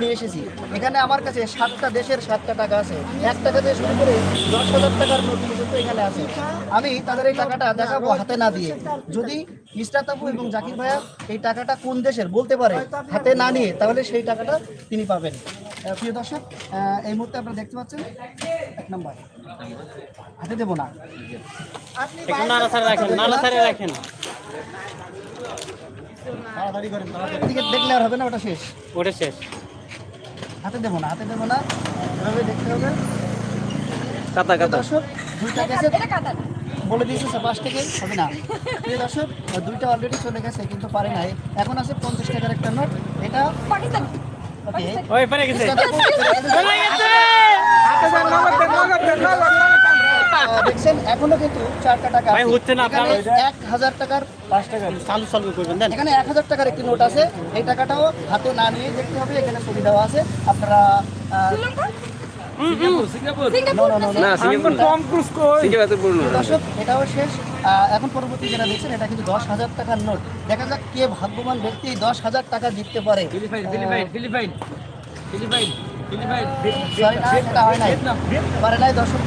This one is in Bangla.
নিয়ে এসেছি। এখানে আমার কাছে 7টা দেশের 7টা টাকা আছে। 1 টাকা থেকে শুরু করে 10,000 টাকার নোট পর্যন্ত এখানে আছে। আমি তাদের এই টাকাটা দেখাবো হাতে না দিয়ে। যদি মিস্টার তাপু এবং জাকির ভাইয়া এই টাকাটা কোন দেশের বলতে পারে হাতে না নিয়ে, তাহলে সেই টাকাটা তিনি পাবেন। প্রিয় দর্শক, এই মুহূর্তে আপনারা দেখতে পাচ্ছেন 1 নাম্বার হাতে দেবো না, একটু নাড়াচাড়া রাখেন, নাড়াচাড়া রাখেন। তাড়াতাড়ি করেন, তাড়াতাড়ি দিকে দেখলে আর হবে না, ওটা শেষ। ওটা শেষ। হাতে দেবো না, হাতে দেবো না, এভাবে দেখতে হবে। কাটা কাটা। দর্শক, 2টা গেছে, বলে দিয়েছে 5 টাকায় হবে না। প্রিয় দর্শক, 2টা অলরেডি চলে গেছে কিন্তু পারে নাই। এখন আছে 50 টাকার একটা নোট, এটা ওকে ওই পারে গেছে। দেখছেন এখনো কিন্তু 4টা টাকা ভাই আছে। হচ্ছে না, এখানে আপনার 1000 টাকার 5 টাকা চালু চালু করবেন দেন। এখানে 1000 টাকার একটি নোট আছে। এই টাকাটাও হাতে না নিয়ে দেখতে হবে। এখানে ছবি দেওয়া আছে, আপনারা দর্শক এটাও শেষ। এখন পরবর্তী যেটা দেখছেন এটা কিন্তু 10,000 টাকার নোট। দেখা যাক কে ভাগ্যবান ব্যক্তি 10,000 টাকা জিততে পারে। Sorry, না, এটা হয় নাই, পারে নাই দর্শক।